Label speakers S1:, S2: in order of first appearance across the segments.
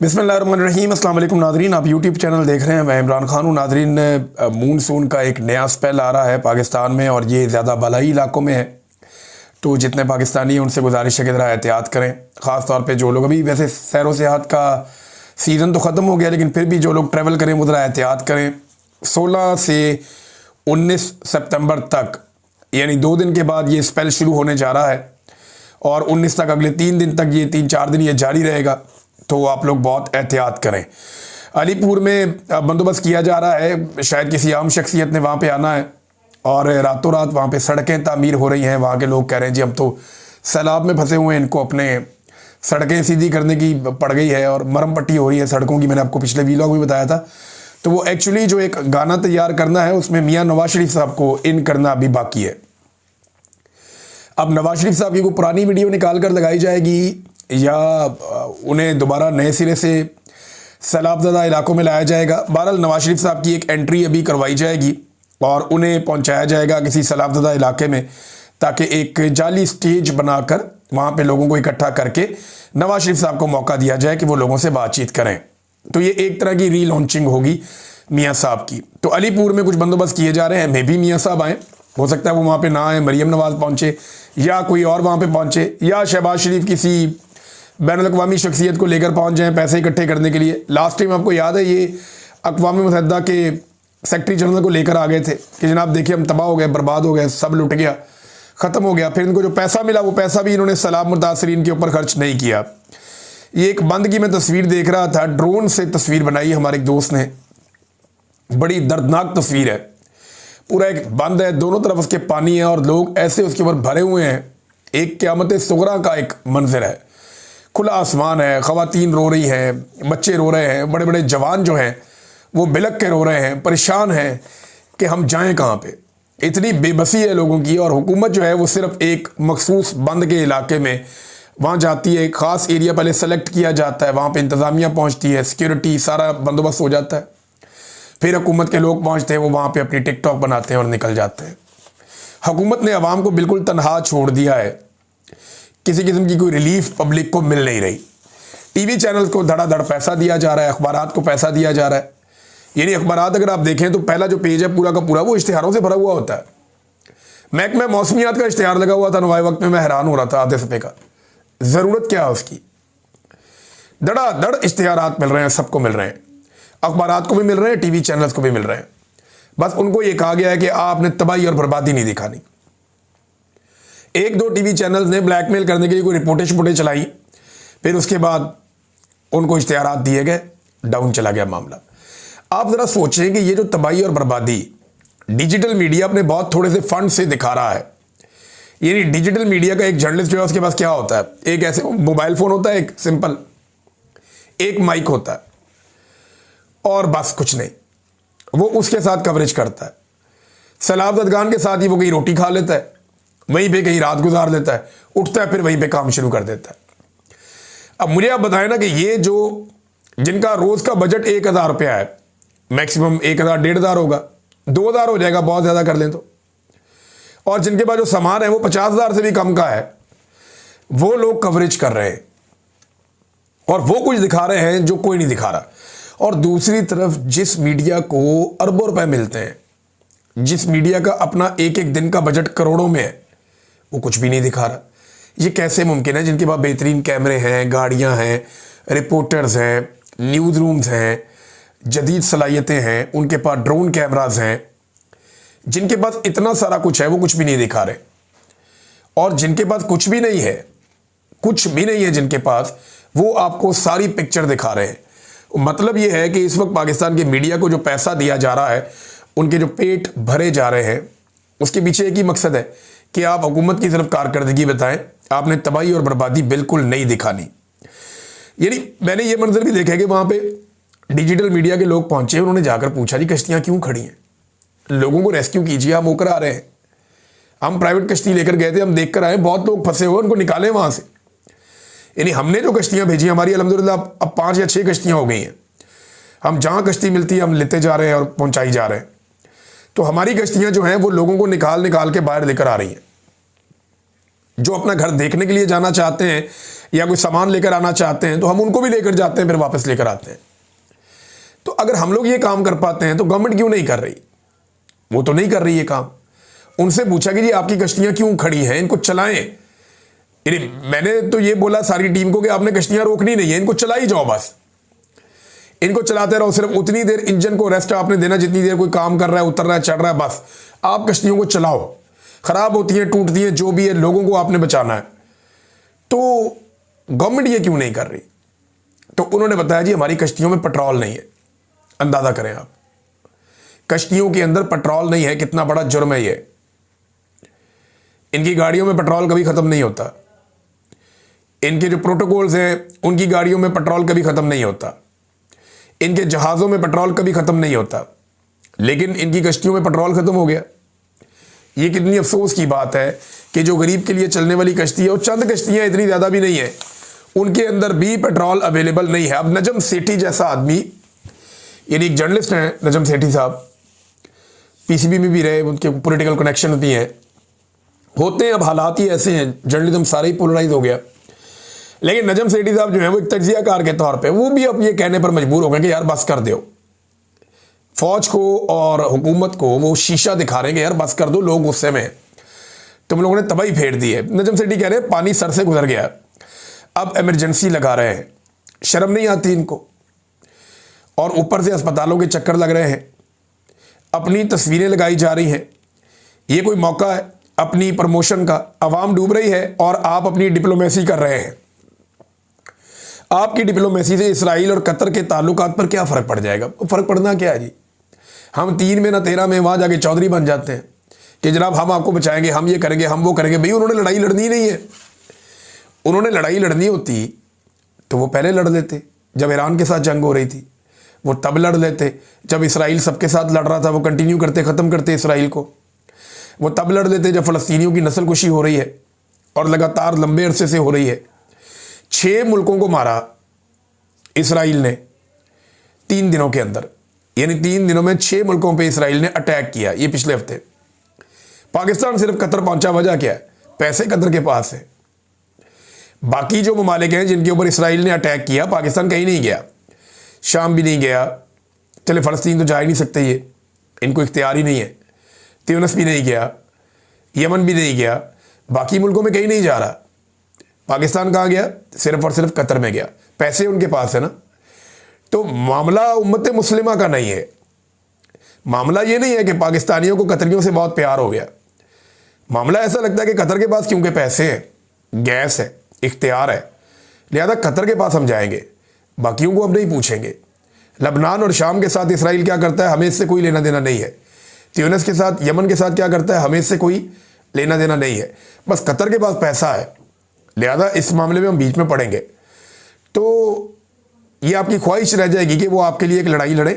S1: बिस्मिल्लाहिर्रहमानिर्रहीम। अस्सलाम वालेकुम नाज़रीन, आप यूट्यूब चैनल देख रहे हैं। मैं इमरान खान हूँ। नाज़रीन, मूनसून का एक नया स्पेल आ रहा है पाकिस्तान में और ये ज़्यादा बलाई इलाकों में है, तो जितने पाकिस्तानी हैं उनसे गुजारिश है कि ज़रा एहतियात करें। ख़ास तौर पे जो लोग, अभी वैसे सैर व सियाहत का सीज़न तो ख़त्म हो गया, लेकिन फिर भी जो लोग ट्रैवल करें वो ज़रा एहतियात करें। 16 से 19 सितंबर तक, यानी 2 दिन के बाद ये स्पेल शुरू होने जा रहा है और 19 तक, अगले 3 दिन तक, ये 3-4 दिन ये जारी रहेगा। तो आप लोग बहुत एहतियात करें। अलीपुर में बंदोबस्त किया जा रहा है, शायद किसी आम शख्सियत ने वहाँ पे आना है और रातों रात वहाँ पे सड़कें तामीर हो रही हैं। वहाँ के लोग कह रहे हैं जी हम तो सैलाब में फंसे हुए हैं, इनको अपने सड़कें सीधी करने की पड़ गई है और मरम पट्टी हो रही है सड़कों की। मैंने आपको पिछले वीलॉग में बताया था। तो वो एक्चुअली जो एक गाना तैयार करना है उसमें मियाँ नवाज शरीफ साहब को इन करना अभी बाकी है। अब नवाज शरीफ साहब की कोई पुरानी वीडियो निकाल कर लगाई जाएगी या उन्हें दोबारा नए सिरे से सैलाबज़दा इलाकों में लाया जाएगा। बहरहाल नवाज शरीफ साहब की एक एंट्री अभी करवाई जाएगी और उन्हें पहुंचाया जाएगा किसी सैलाबज़दा इलाके में, ताकि एक जाली स्टेज बनाकर वहाँ पे लोगों को इकट्ठा करके नवाज शरीफ साहब को मौका दिया जाए कि वो लोगों से बातचीत करें। तो ये एक तरह की रीलॉन्चिंग होगी मियाँ साहब की। तो अलीपुर में कुछ बंदोबस्त किए जा रहे हैं। मे भी मियाँ साहब आएँ, हो सकता है वो वहाँ पे ना आए, मरीम नवाज पहुँचे या कोई और वहाँ पे पहुँचे, या शहबाज शरीफ किसी बैनुल-अक़वामी शख्सियत को लेकर पहुँच जाएँ पैसे इकट्ठे करने के लिए। लास्ट टाइम आपको याद है ये अक़वाम मुत्तहिदा के सेक्रेटरी जनरल को लेकर आ गए थे कि जनाब देखिए हम तबाह हो गए, बर्बाद हो गए, सब लुट गया, ख़त्म हो गया। फिर इनको जो पैसा मिला वो पैसा भी इन्होंने सैलाब मुतासरीन के ऊपर खर्च नहीं किया। ये एक बंद की मैं तस्वीर देख रहा था, ड्रोन से तस्वीर बनाई हमारे एक दोस्त ने, बड़ी दर्दनाक तस्वीर है। पूरा एक बंद है, दोनों तरफ उसके पानी है और लोग ऐसे उसके ऊपर भरे हुए हैं। एक क़यामत सुग़रा का एक मंजर है, खुला आसमान है, ख़वातीन रो रही हैं, बच्चे रो रहे हैं, बड़े बड़े जवान जो हैं वो बिलक के रो रहे हैं, परेशान हैं कि हम जाएं कहाँ पे। इतनी बेबसी है लोगों की और हुकूमत जो है वो सिर्फ एक मखसूस बंद के इलाके में वहाँ जाती है। एक ख़ास एरिया पहले सेलेक्ट किया जाता है, वहाँ पे इंतज़ामिया पहुँचती है, सिक्योरिटी सारा बंदोबस्त हो जाता है, फिर हुकूमत के लोग पहुँचते हैं, वो वहाँ पे अपनी टिकटॉक बनाते हैं और निकल जाते हैं। हुकूमत ने अवाम को बिल्कुल तनहा छोड़ दिया है, किसी किस्म की कोई रिलीफ पब्लिक को मिल नहीं रही। टीवी चैनल्स को धड़ाधड़ पैसा दिया जा रहा है, अखबारात को पैसा दिया जा रहा है। यानी अखबारात अगर आप देखें तो पहला जो पेज है पूरा का पूरा वो इश्तिहारों से भरा हुआ होता है। महकमा मौसमियात का इश्तिहार लगा हुआ था नवाए वक्त में, मैं हैरान हो रहा था आधे सफ़े का, ज़रूरत क्या है उसकी। धड़ाधड़ इश्तिहारात मिल रहे हैं, सबको मिल रहे हैं, अखबारात को भी मिल रहे हैं, टीवी चैनल्स को भी मिल रहे हैं। बस उनको ये कहा गया है कि आपने तबाही और बर्बादी नहीं दिखानी। 1-2 टीवी चैनल्स ने ब्लैकमेल करने के लिए कोई रिपोर्टें शिपोर्टें चलाई, फिर उसके बाद उनको इश्तिहारात दिए गए, डाउन चला गया मामला। आप ज़रा सोचें कि ये जो तबाही और बर्बादी डिजिटल मीडिया अपने बहुत थोड़े से फंड से दिखा रहा है। यानी डिजिटल मीडिया का एक जर्नलिस्ट जो है उसके पास क्या होता है, एक ऐसे मोबाइल फ़ोन होता है, एक सिंपल एक माइक होता है और बस कुछ नहीं, वो उसके साथ कवरेज करता है। सैलाब-ज़दगान के साथ ही वो कहीं रोटी खा लेता है, वहीं पे कहीं रात गुजार लेता है, उठता है फिर वहीं पे काम शुरू कर देता है। अब मुझे आप बताएं ना कि ये जो जिनका रोज़ का बजट 1000 रुपया है, मैक्सिमम 1000-1500 होगा, 2000 हो जाएगा बहुत ज़्यादा कर लें तो, और जिनके पास जो सामान है वो 50,000 से भी कम का है, वो लोग कवरेज कर रहे हैं और वो कुछ दिखा रहे हैं जो कोई नहीं दिखा रहा। और दूसरी तरफ जिस मीडिया को अरबों रुपए मिलते हैं, जिस मीडिया का अपना एक एक दिन का बजट करोड़ों में है, वो कुछ भी नहीं दिखा रहा। ये कैसे मुमकिन है? जिनके पास बेहतरीन कैमरे हैं, गाड़ियां हैं, रिपोर्टर्स हैं, न्यूज़ रूम्स हैं, जदीद सलाहियतें हैं, उनके पास ड्रोन कैमराज हैं, जिनके पास इतना सारा कुछ है, वो कुछ भी नहीं दिखा रहे। और जिनके पास कुछ भी नहीं है, कुछ भी नहीं है जिनके पास, वो आपको सारी पिक्चर दिखा रहे हैं। मतलब ये है कि इस वक्त पाकिस्तान के मीडिया को जो पैसा दिया जा रहा है, उनके जो पेट भरे जा रहे हैं, उसके पीछे एक ही मकसद है कि आप हुकूमत की तरफ कारकर्दगी बताएं, आपने तबाही और बर्बादी बिल्कुल नहीं दिखानी। यानी मैंने ये मंजर भी देखा है कि वहाँ पे डिजिटल मीडिया के लोग पहुँचे, उन्होंने जाकर पूछा जी कश्तियाँ क्यों खड़ी हैं, लोगों को रेस्क्यू कीजिए, हम होकर आ रहे हैं। हम प्राइवेट कश्ती लेकर गए थे, हम देख कर आए, बहुत लोग फंसे हुए, उनको निकालें वहाँ से। यानी हमने जो कश्तियाँ भेजी, हमारी अल्हम्दुलिल्लाह अब 5 या 6 कश्तियाँ हो गई हैं। हम जहाँ कश्ती मिलती है हम लेते जा रहे हैं और पहुँचाई जा रहे हैं। तो हमारी कश्तियाँ जो हैं वो लोगों को निकाल निकाल के बाहर लेकर आ रही हैं। जो अपना घर देखने के लिए जाना चाहते हैं या कोई सामान लेकर आना चाहते हैं तो हम उनको भी लेकर जाते हैं, फिर वापस लेकर आते हैं। तो अगर हम लोग ये काम कर पाते हैं तो गवर्नमेंट क्यों नहीं कर रही? वो तो नहीं कर रही ये काम। उनसे पूछा कि जी आपकी कश्तियां क्यों खड़ी हैं, इनको चलाएं। मैंने तो ये बोला सारी टीम को कि आपने कश्तियां रोकनी नहीं है, इनको चलाई जाओ, बस इनको चलाते रहो। सिर्फ उतनी देर इंजन को रेस्ट आपने देना जितनी देर कोई काम कर रहा है, उतर रहा है, चढ़ रहा है, बस आप कश्तियों को चलाओ। खराब होती हैं, टूटती हैं, जो भी है, लोगों को आपने बचाना है। तो गवर्नमेंट ये क्यों नहीं कर रही? तो उन्होंने बताया जी हमारी कश्तियों में पेट्रोल नहीं है। अंदाजा करें आप, कश्तियों के अंदर पेट्रोल नहीं है, कितना बड़ा जुर्म है ये। इनकी गाड़ियों में पेट्रोल कभी खत्म नहीं होता। इनके जो प्रोटोकॉल्स हैं उनकी गाड़ियों में पेट्रोल कभी खत्म नहीं होता। इनके जहाज़ों में पेट्रोल कभी ख़त्म नहीं होता, लेकिन इनकी कश्तियों में पेट्रोल ख़त्म हो गया। ये कितनी अफसोस की बात है कि जो गरीब के लिए चलने वाली कश्ती है, और चंद कश्तियाँ इतनी ज़्यादा भी नहीं है, उनके अंदर भी पेट्रोल अवेलेबल नहीं है। अब नजम सेठी जैसा आदमी, यानी एक जर्नलिस्ट हैं नजम सेठी साहब, पीसीबी में भी रहे, उनके पॉलिटिकल कनेक्शन भी हैं, होते हैं। अब हालात ही ऐसे हैं, जर्नलिज्म सारा ही पोलराइज हो गया। लेकिन नजम सेठी साहब जो है वो एक तज्जियाकार के तौर पे वो भी अब ये कहने पर मजबूर हो गए कि यार बस कर दो। फौज को और हुकूमत को वो शीशा दिखा रहे हैं कि यार बस कर दो, लोग गुस्से में हैं, तुम लोगों ने तबाही फेर दी है। नजम सेठी कह रहे हैं पानी सर से गुजर गया, अब इमरजेंसी लगा रहे हैं। शर्म नहीं आती इनको? और ऊपर से अस्पतालों के चक्कर लग रहे हैं, अपनी तस्वीरें लगाई जा रही हैं। ये कोई मौका है अपनी प्रमोशन का? आवाम डूब रही है और आप अपनी डिप्लोमेसी कर रहे हैं। आपकी डिप्लोमेसी से इसराइल और कतर के ताल्लुकात पर क्या फ़र्क पड़ जाएगा? फ़र्क पड़ना क्या है जी? हम 3 में ना 13 में वहाँ जाके चौधरी बन जाते हैं कि जनाब हम आपको बचाएंगे, हम ये करेंगे, हम वो करेंगे। भाई उन्होंने लड़ाई लड़नी नहीं है। उन्होंने लड़ाई लड़नी होती तो वो पहले लड़ लेते। जब ईरान के साथ जंग हो रही थी वो तब लड़ लेते। जब इसराइल सबके साथ लड़ रहा था वो कंटिन्यू करते, ख़त्म करते इसराइल को। वो तब लड़ लेते जब फ़लस्तीनियों की नस्लकुशी हो रही है और लगातार लंबे अरसे से हो रही है। 6 मुल्कों को मारा इसराइल ने 3 दिनों के अंदर, यानी 3 दिनों में 6 मुल्कों पे इसराइल ने अटैक किया। ये पिछले हफ्ते पाकिस्तान सिर्फ कतर पहुंचा, वजह क्या है? पैसे कतर के पास है। बाकी जो ममालिक हैं जिनके ऊपर इसराइल ने अटैक किया, पाकिस्तान कहीं नहीं गया, शाम भी नहीं गया, चले फ़लस्तीन तो जा ही नहीं सकते, ये इनको इख्तियार ही नहीं है। त्यूनिस भी नहीं गया, यमन भी नहीं गया, बाकी मुल्कों में कहीं नहीं जा रहा। पाकिस्तान कहाँ गया? सिर्फ और सिर्फ कतर में गया। पैसे उनके पास है ना। तो मामला उम्मत मुस्लिमा का नहीं है। मामला ये नहीं है कि पाकिस्तानियों को कतरियों से बहुत प्यार हो गया। मामला ऐसा लगता है कि कतर के पास क्योंकि पैसे हैं, गैस है, इख्तियार है, लिहाजा कतर के पास हम जाएंगे, बाकियों को हम नहीं पूछेंगे। लबनान और शाम के साथ इसराइल क्या करता है, हमें इससे कोई लेना देना नहीं है। त्यूनिस के साथ, यमन के साथ क्या करता है, हमें इससे कोई लेना देना नहीं है। बस कतर के पास पैसा है, लिहाजा इस मामले में हम बीच में पड़ेंगे। तो ये आपकी ख्वाहिश रह जाएगी कि वो आपके लिए एक लड़ाई लड़े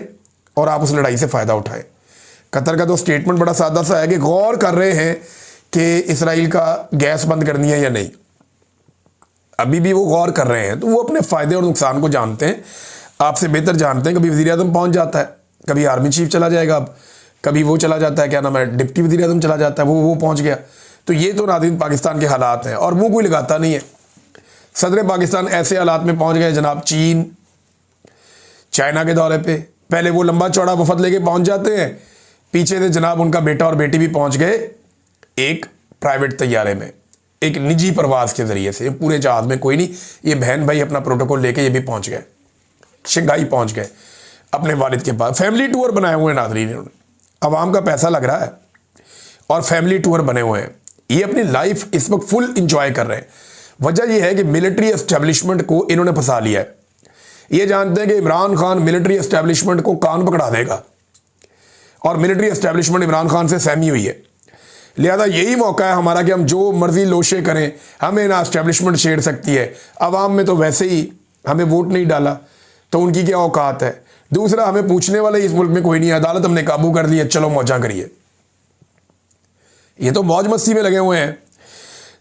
S1: और आप उस लड़ाई से फ़ायदा उठाएं। कतर का तो स्टेटमेंट बड़ा सादा सा है कि गौर कर रहे हैं कि इसराइल का गैस बंद करनी है या नहीं। अभी भी वो गौर कर रहे हैं, तो वो अपने फ़ायदे और नुकसान को जानते हैं, आपसे बेहतर जानते हैं। कभी वज़ीर-ए-आज़म पहुँच जाता है, कभी आर्मी चीफ चला जाएगा, अब कभी वो चला जाता है, क्या नाम है, डिप्टी वज़ीर-ए-आज़म चला जाता है, वो पहुँच गया। तो ये तो नाज़रीन पाकिस्तान के हालात हैं और मुँह कोई लगाता नहीं है। सदर पाकिस्तान ऐसे हालात में पहुँच गए जनाब, चीन चाइना के दौरे पे, पहले वो लंबा चौड़ा वफद लेके पहुँच जाते हैं, पीछे से जनाब उनका बेटा और बेटी भी पहुँच गए एक प्राइवेट तैयारे में, एक निजी प्रवास के ज़रिए से। पूरे जहाज़ में कोई नहीं, ये बहन भाई अपना प्रोटोकॉल लेके ये भी पहुँच गए, शंघाई पहुँच गए अपने वालिद के पास। फैमिली टूर बनाए हुए हैं नाज़रीन इन्होंने, आवाम का पैसा लग रहा है और फैमिली टूर बने हुए हैं। ये अपनी लाइफ इस वक्त फुल इंजॉय कर रहे हैं। वजह यह है कि मिलिट्री एस्टेब्लिशमेंट को इन्होंने फंसा लिया है। ये जानते हैं कि इमरान खान मिलिट्री एस्टेब्लिशमेंट को कान पकड़ा देगा और मिलिट्री एस्टेब्लिशमेंट इमरान खान से सहमी हुई है। लिहाजा यही मौका है हमारा कि हम जो मर्जी लोशे करें, हमें ना एस्टेब्लिशमेंट छेड़ सकती है। आवाम में तो वैसे ही हमें वोट नहीं डाला तो उनकी क्या औकात है। दूसरा, हमें पूछने वाले इस मुल्क में कोई नहीं है, अदालत हमने काबू कर लिया, चलो मौजा करिए। ये तो मौज मस्ती में लगे हुए हैं।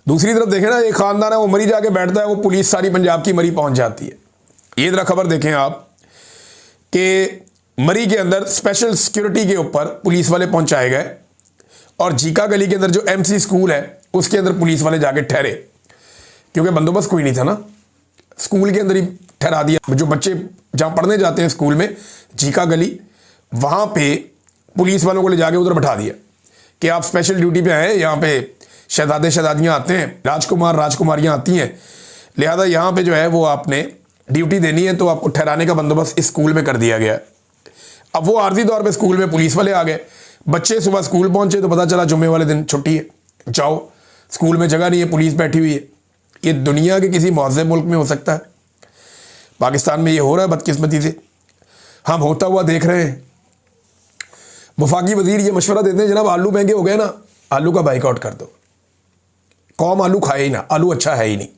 S1: दूसरी तरफ देखें ना, एक खानदान है वो मरी जाके बैठता है, वो पुलिस सारी पंजाब की मरी पहुंच जाती है। ये जरा खबर देखें आप कि मरी के अंदर स्पेशल सिक्योरिटी के ऊपर पुलिस वाले पहुंचाए गए और जीका गली के अंदर जो एमसी स्कूल है उसके अंदर पुलिस वाले जाके ठहरे, क्योंकि बंदोबस्त कोई नहीं था ना, स्कूल के अंदर ही ठहरा दिया। जो बच्चे जहाँ पढ़ने जाते हैं स्कूल में, जीका गली, वहाँ पे पुलिस वालों को ले जाके उधर बैठा दिया कि आप स्पेशल ड्यूटी पे आए, यहाँ पे शहजादे शहजादियाँ आते हैं, राजकुमार राजकुमारियाँ आती हैं, लिहाजा यहाँ पे जो है वो आपने ड्यूटी देनी है, तो आपको ठहराने का बंदोबस्त इस स्कूल में कर दिया गया। अब वो आर्जी तौर पे स्कूल में पुलिस वाले आ गए, बच्चे सुबह स्कूल पहुंचे तो पता चला जुम्मे वाले दिन छुट्टी है, जाओ स्कूल में जगह नहीं है, पुलिस बैठी हुई है। ये दुनिया के किसी मुअज़्ज़ब मुल्क में हो सकता है? पाकिस्तान में ये हो रहा है बदकिस्मती से, हम होता हुआ देख रहे हैं। वफाकी वजीर ये मशवरा देते हैं, जनाब आलू महंगे हो गए ना, आलू का बाइकआउट कर दो, कौम आलू खाए ही ना, आलू अच्छा है ही नहीं।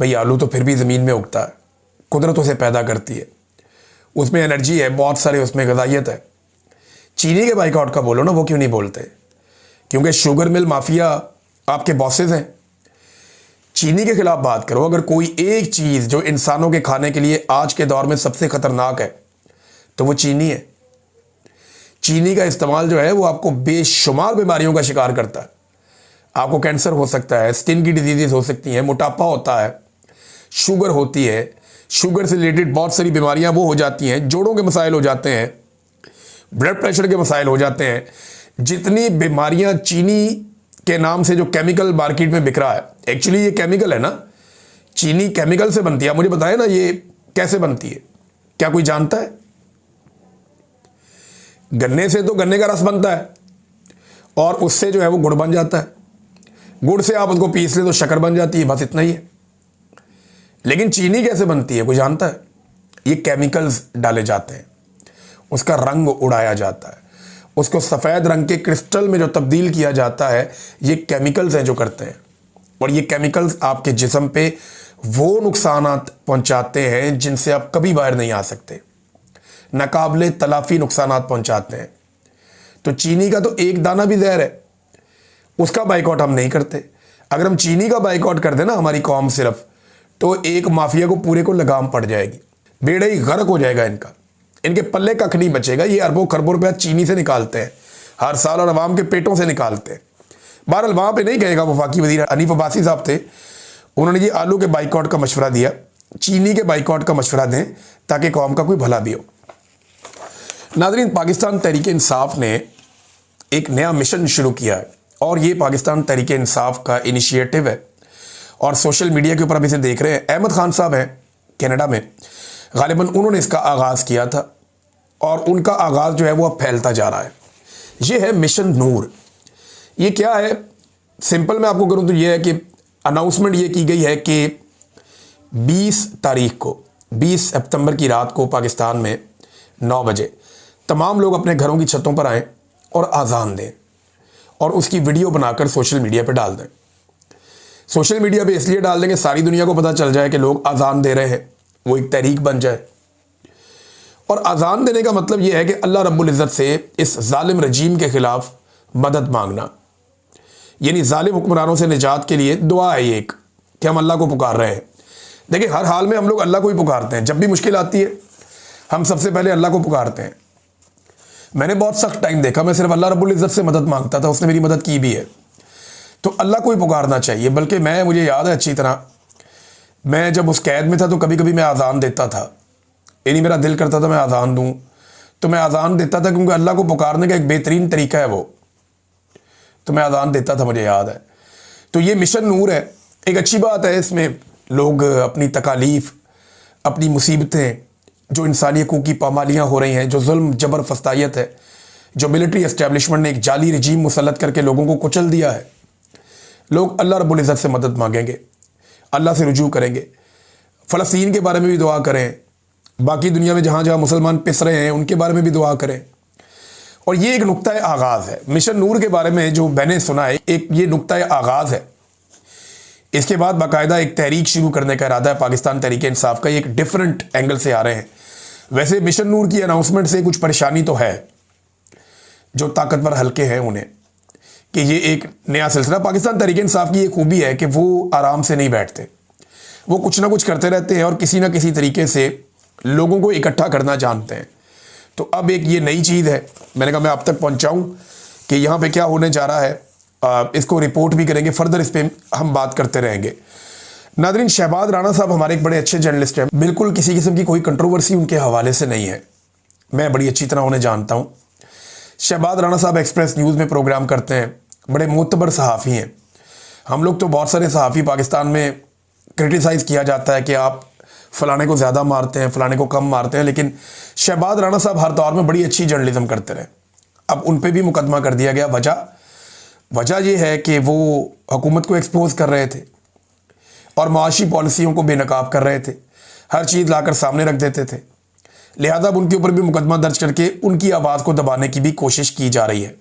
S1: भाई आलू तो फिर भी ज़मीन में उगता है, कुदरत उसे पैदा करती है, उसमें एनर्जी है, बहुत सारे उसमें ग़िज़ाइयत है। चीनी के बाइकआउट का बोलो ना, वो क्यों नहीं बोलते? क्योंकि शुगर मिल माफिया आपके बॉसेस हैं। चीनी के खिलाफ बात करो। अगर कोई एक चीज़ जो इंसानों के खाने के लिए आज के दौर में सबसे ख़तरनाक है तो वो चीनी है। चीनी का इस्तेमाल जो है वो आपको बेशुमार बीमारियों का शिकार करता है। आपको कैंसर हो सकता है, स्किन की डिजीज़ हो सकती हैं, मोटापा होता है, शुगर होती है, शुगर से रिलेटेड बहुत सारी बीमारियां वो हो जाती हैं, जोड़ों के मसाइल हो जाते हैं, ब्लड प्रेशर के मसाइल हो जाते हैं। जितनी बीमारियां चीनी के नाम से जो केमिकल मार्केट में बिक रहा है, एक्चुअली ये केमिकल है ना, चीनी केमिकल से बनती है। आप मुझे बताएं ना ये कैसे बनती है, क्या कोई जानता है? गन्ने से तो गन्ने का रस बनता है और उससे जो है वो गुड़ बन जाता है, गुड़ से आप उसको पीस ले तो शक्कर बन जाती है, बस इतना ही है। लेकिन चीनी कैसे बनती है कोई जानता है? ये केमिकल्स डाले जाते हैं, उसका रंग उड़ाया जाता है, उसको सफ़ेद रंग के क्रिस्टल में जो तब्दील किया जाता है, ये केमिकल्स हैं जो करते हैं। और ये केमिकल्स आपके जिस्म पे वो नुकसानात पहुंचाते हैं जिनसे आप कभी बाहर नहीं आ सकते, नाकाबिले तलाफी नुकसानात पहुंचाते हैं। तो चीनी का तो एक दाना भी जहर है, उसका बाइकआउट हम नहीं करते। अगर हम चीनी का बाइकआउट कर दें ना हमारी कौम सिर्फ, तो एक माफिया को पूरे को लगाम पड़ जाएगी, बेड़ा ही गर्क हो जाएगा इनका, इनके पल्ले कख नहीं बचेगा। ये अरबों खरबों रुपया चीनी से निकालते हैं हर साल और अवाम के पेटों से निकालते हैं। बहरहाल वहाँ पे नहीं कहेगा, वफाकी वज़ीर हनीफ अब्बासी साहब थे, उन्होंने ये आलू के बाइकआउट का मशवरा दिया, चीनी के बाइकआउट का मशवरा दें ताकि कौम का कोई भला भी हो। नाज़रीन, पाकिस्तान तहरीक इंसाफ ने एक नया मिशन शुरू किया है और ये पाकिस्तान तहरीक इंसाफ का इनिशिएटिव है और सोशल मीडिया के ऊपर अब इसे देख रहे हैं। अहमद खान साहब हैं कनाडा में, गालिबन उन्होंने इसका आगाज़ किया था और उनका आगाज़ जो है वो अब फैलता जा रहा है। ये है मिशन नूर। ये क्या है, सिंपल मैं आपको करूँ तो ये है कि अनाउंसमेंट ये की गई है कि 20 तारीख को, 20 सितंबर की रात को पाकिस्तान में 9 बजे तमाम लोग अपने घरों की छतों पर आएँ और आज़ान दें और उसकी वीडियो बनाकर सोशल मीडिया पे डाल दें। सोशल मीडिया पे इसलिए डाल देंगे सारी दुनिया को पता चल जाए कि लोग आज़ान दे रहे हैं, वो एक तहरीक बन जाए। और आज़ान देने का मतलब ये है कि अल्लाह रब्बुल इज़्ज़त से इस जालिम रजीम के ख़िलाफ़ मदद मांगना, यानी जालिम हुक्मरानों से निजात के लिए दुआ है ये एक, कि हम अल्लाह को पुकार रहे हैं। देखिए हर हाल में हम लोग अल्लाह को ही पुकारते हैं, जब भी मुश्किल आती है हम सबसे पहले अल्लाह को पुकारते हैं। मैंने बहुत सख्त टाइम देखा, मैं सिर्फ अल्लाह रब्बुल इज़्ज़त से मदद मांगता था, उसने मेरी मदद की भी है। तो अल्लाह को ही पुकारना चाहिए। बल्कि मुझे याद है अच्छी तरह, मैं जब उस कैद में था तो कभी कभी मैं आज़ान देता था, यानी मेरा दिल करता था मैं आज़ान दूँ तो मैं आज़ान देता था, क्योंकि अल्लाह को पुकारने का एक बेहतरीन तरीका है वो, तो मैं आज़ान देता था, मुझे याद है। तो ये मिशन नूर है, एक अच्छी बात है। इसमें लोग अपनी तकालीफ, अपनी मुसीबतें, जो इंसानी हकूक़ की पामालियाँ हो रही हैं, जो जुल्म जबर फस्तायत है, जो मिलिट्री एस्टेब्लिशमेंट ने एक जाली रजीम मुसल्लत करके लोगों को कुचल दिया है, लोग अल्लाह रब्बुल इज़्ज़त से मदद मांगेंगे, अल्लाह से रुजू करेंगे, फ़लस्तीन के बारे में भी दुआ करें, बाकी दुनिया में जहाँ जहाँ मुसलमान पिस रहे हैं उनके बारे में भी दुआ करें। और ये एक नुक्ता आगाज़ है मिशन नूर के बारे में जो मैंने सुना है, एक ये नुक्ता आगाज़ है। इसके बाद बाकायदा एक तहरीक शुरू करने का इरादा है पाकिस्तान तहरीक इंसाफ का, ये एक डिफरेंट एंगल से आ रहे हैं। वैसे मिशन नूर की अनाउंसमेंट से कुछ परेशानी तो है, जो ताकतवर हल्के हैं उन्हें, कि ये एक नया सिलसिला। पाकिस्तान तहरीक इंसाफ की ये खूबी है कि वो आराम से नहीं बैठते, वो कुछ ना कुछ करते रहते हैं और किसी ना किसी तरीके से लोगों को इकट्ठा करना जानते हैं। तो अब एक ये नई चीज़ है, मैंने कहा मैं आप तक पहुंचाऊं कि यहाँ पे क्या होने जा रहा है। इसको रिपोर्ट भी करेंगे, फर्दर इस पर हम बात करते रहेंगे। नादरीन, शहबाज राणा साहब हमारे एक बड़े अच्छे जर्नलिस्ट हैं, बिल्कुल किसी किस्म की कोई कंट्रोवर्सी उनके हवाले से नहीं है, मैं बड़ी अच्छी तरह उन्हें जानता हूँ। शहबाज राणा साहब एक्सप्रेस न्यूज़ में प्रोग्राम करते हैं, बड़े मोतबर सहाफ़ी हैं। हम लोग तो बहुत सारे सहाफ़ी पाकिस्तान में क्रिटिसाइज़ किया जाता है कि आप फ़लाने को ज़्यादा मारते हैं, फ़लाने को कम मारते हैं, लेकिन शहबाज राणा साहब हर दौर में बड़ी अच्छी जर्नलिज्म करते रहे। अब उन पर भी मुकदमा कर दिया गया। वजह ये है कि वो हुकूमत को एक्सपोज कर रहे थे और मुआशी पॉलिसियों को बेनकाब कर रहे थे, हर चीज़ लाकर सामने रख देते थे। लिहाजा उनके ऊपर भी मुकदमा दर्ज करके उनकी आवाज़ को दबाने की भी कोशिश की जा रही है।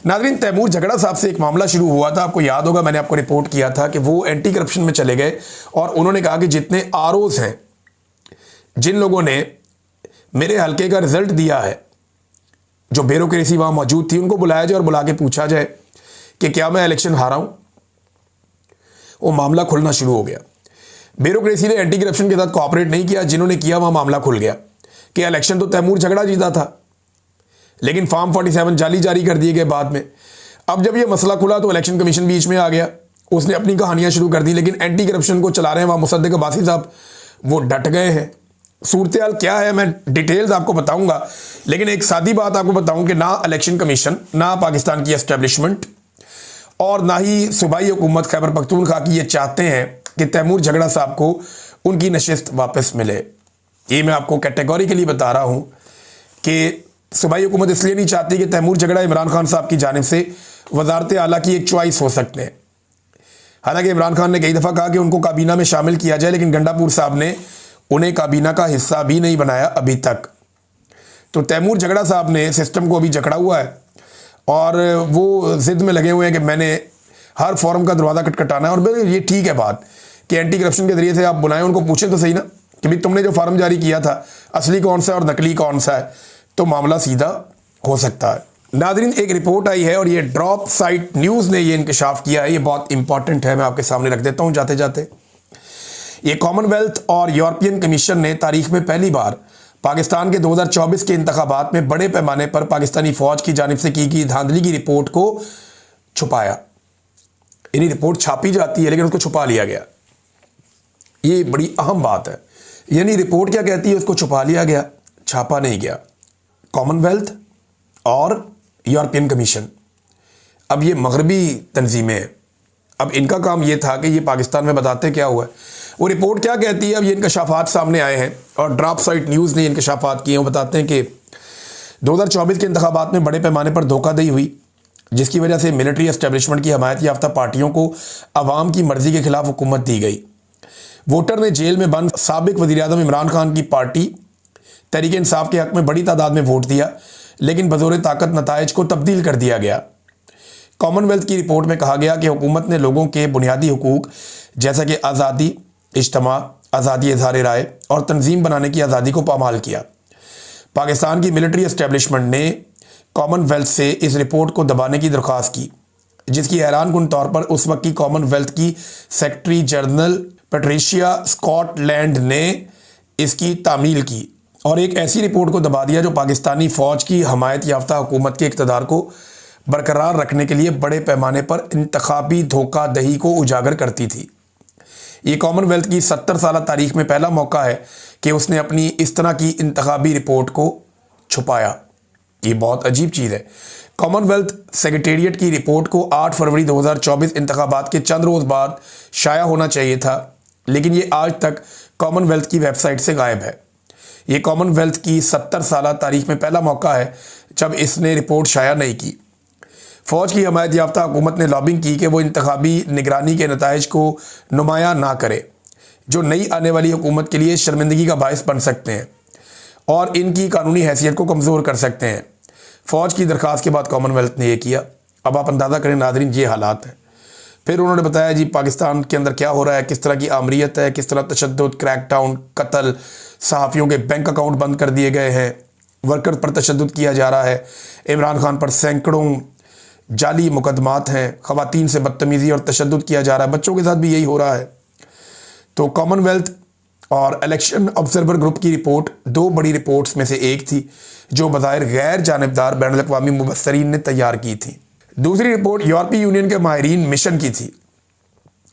S1: नाज़रीन, तैमूर झगड़ा साहब से एक मामला शुरू हुआ था, आपको याद होगा, मैंने आपको रिपोर्ट किया था कि वो एंटी करप्शन में चले गए और उन्होंने कहा कि जितने आरओज़ हैं, जिन लोगों ने मेरे हल्के का रिजल्ट दिया है, जो ब्यूरोक्रेसी वहाँ मौजूद थी, उनको बुलाया जाए और बुला के पूछा जाए कि क्या मैं इलेक्शन हारा हूँ। वो मामला खुलना शुरू हो गया। ब्यूरोक्रेसी ने एंटी करप्शन के साथ कोऑपरेट नहीं किया, जिन्होंने किया वहाँ मामला खुल गया कि इलेक्शन तो तैमूर झगड़ा जीता था, लेकिन फॉर्म 47 जाली जारी कर दिए गए बाद में। अब जब ये मसला खुला तो इलेक्शन कमीशन बीच में आ गया, उसने अपनी कहानियां शुरू कर दी, लेकिन एंटी करप्शन को चला रहे हैं वहाँ मुसद्दिक अब्बासी साहब, वो डट गए हैं। सूरत हाल क्या है मैं डिटेल्स आपको बताऊंगा, लेकिन एक सादी बात आपको बताऊं कि ना इलेक्शन कमीशन, ना पाकिस्तान की एस्टेब्लिशमेंट और ना ही सूबाई हुकूमत खैबर पख्तूनख्वा की ये चाहते हैं कि तैमूर झगड़ा साहब को उनकी नशिस्त वापस मिले। ये मैं आपको कैटेगोरिकली बता रहा हूँ कि सूबाई हुकूमत इसलिए नहीं चाहती कि तैमूर झगड़ा इमरान खान साहब की जानिब से वजारत आला की एक चॉइस हो सकते हैं। हालांकि इमरान खान ने कई दफ़ा कहा कि उनको काबीना में शामिल किया जाए, लेकिन गंडापुर साहब ने उन्हें काबीना का हिस्सा भी नहीं बनाया अभी तक। तो तैमूर झगड़ा साहब ने सिस्टम को अभी जकड़ा हुआ है और वो ज़िद में लगे हुए हैं कि मैंने हर फॉरम का दरवाज़ा खटखटाना है। और ये ठीक है बात कि एंटी करप्शन के ज़रिए से आप बुलाएं, उनको पूछें तो सही ना कि भाई तुमने जो फार्म जारी किया था असली कौन सा है और नकली कौन सा है, तो मामला सीधा हो सकता है। नाज़रीन, एक रिपोर्ट आई है और ये ड्रॉप साइट न्यूज़ ने ये इंकशाफ किया है, ये बहुत इंपॉर्टेंट है, मैं आपके सामने रख देता हूँ जाते जाते। ये कॉमनवेल्थ और यूरोपियन कमीशन ने तारीख में पहली बार पाकिस्तान के 2024 के इंतखाबात में बड़े पैमाने पर पाकिस्तानी फ़ौज की जानिब से की गई धांधली की रिपोर्ट को छुपाया। यानी रिपोर्ट छापी जाती है लेकिन उसको छुपा लिया गया। ये बड़ी अहम बात है। यानी रिपोर्ट क्या कहती है, उसको छुपा लिया गया, छापा नहीं गया। कॉमनवेल्थ और यूरोपियन कमीशन, अब ये मगरबी तंजीमें हैं, अब इनका काम ये था कि ये पाकिस्तान में बताते क्या हुआ है। वो रिपोर्ट क्या कहती है, अब ये इंकशाफात सामने आए हैं और ड्रॉप साइट न्यूज़ ने इंकशाफात किए हैं। वो बताते हैं कि 2024 के इंतखाबात में बड़े पैमाने पर धोखाधड़ी हुई, जिसकी वजह से मिलिट्री एस्टेब्लिशमेंट की हमायत याफ्ता पार्टियों को अवाम की मर्जी के खिलाफ हुकूमत दी गई। वोटर ने जेल में बंद साबिक वज़ीर-ए-आज़म इमरान खान की पार्टी तहरीक इंसाफ के हक़ में बड़ी तादाद में वोट दिया, लेकिन बज़ोर ताकत नताइज को तब्दील कर दिया गया। कॉमनवेल्थ की रिपोर्ट में कहा गया कि हुकूमत ने लोगों के बुनियादी हुकूक जैसा कि आज़ादी इज्तिमा, आज़ादी इज़हार राय और तंजीम बनाने की आज़ादी को पामाल किया। पाकिस्तान की मिलिट्री एस्टेब्लिशमेंट ने कॉमनवेल्थ से इस रिपोर्ट को दबाने की दरख्वास्त की, जिसकी हैरानकुन तौर पर उस वक्त की कॉमनवेल्थ की सेक्रेटरी जनरल पैट्रिशिया स्कॉटलैंड ने इसकी तामील की और एक ऐसी रिपोर्ट को दबा दिया जो पाकिस्तानी फ़ौज की हमायत याफ्ता हुकूमत के इक़्तिदार को बरकरार रखने के लिए बड़े पैमाने पर इंतखाबी धोखाधड़ी को उजागर करती थी। ये कॉमनवेल्थ की 70 साल तारीख में पहला मौका है कि उसने अपनी इस तरह की इंतखाबी रिपोर्ट को छुपाया। ये बहुत अजीब चीज़ है। कॉमनवेल्थ सेक्रेटेरिएट की रिपोर्ट को 8 फरवरी 2024 इंतखाबात के चंद रोज़ बाद शाया होना चाहिए था, लेकिन ये आज तक कॉमनवेल्थ की वेबसाइट से गायब है। ये कॉमनवेल्थ की 70 साल तारीख में पहला मौका है जब इसने रिपोर्ट शाया नहीं की। फ़ौज की हमायत याफ्ता हुकूमत ने लॉबिंग की कि वो इंतखाबी निगरानी के नताइज को नुमाया ना करे, जो नई आने वाली हुकूमत के लिए शर्मिंदगी का बायस बन सकते हैं और इनकी कानूनी हैसियत को कमज़ोर कर सकते हैं। फ़ौज की दरख्वास्त के बाद कॉमनवेल्थ ने यह किया। अब आप अंदाज़ा करें नाज़रीन, ये हालात हैं। फिर उन्होंने बताया जी पाकिस्तान के अंदर क्या हो रहा है, किस तरह की आमरीत है, किस तरह तशद्दुद, क्रैकडाउन, कत्ल, सहाफ़ियों के बैंक अकाउंट बंद कर दिए गए हैं, वर्कर पर तशद्दुद किया जा रहा है, इमरान खान पर सैकड़ों जाली मुकदमात हैं, ख़वातीन से बदतमीज़ी और तशद्दुद किया जा रहा है, बच्चों के साथ भी यही हो रहा है। तो कॉमनवेल्थ और इलेक्शन ऑब्जर्वर ग्रुप की रिपोर्ट 2 बड़ी रिपोर्ट्स में से एक थी जो बज़ाहिर गैर जानिबदार बैनुल अक़वामी मुबस्सरीन ने तैयार की थी। दूसरी रिपोर्ट यूरोपीय यूनियन के माहिरीन मिशन की थी,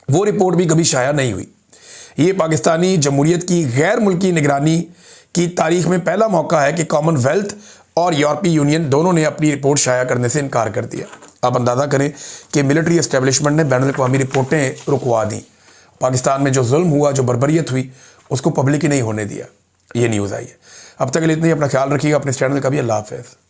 S1: वो रिपोर्ट भी कभी शाया नहीं हुई। ये पाकिस्तानी जमहूरियत की गैर मुल्की निगरानी की तारीख में पहला मौका है कि कॉमनवेल्थ और यूरोपीय यूनियन दोनों ने अपनी रिपोर्ट शाया करने से इनकार कर दिया। आप अंदाज़ा करें कि मिलिट्री एस्टेब्लिशमेंट ने बैनुल अक़वामी रिपोर्टें रुकवा दी। पाकिस्तान में जो जुल्म हुआ, जो बर्बरियत हुई, उसको पब्लिक ही नहीं होने दिया। ये न्यूज़ आई है। अब तक के लिए इतना ही। अपना ख्याल रखिएगा, अपने चैनल का भी। अल्लाह हाफ़िज़।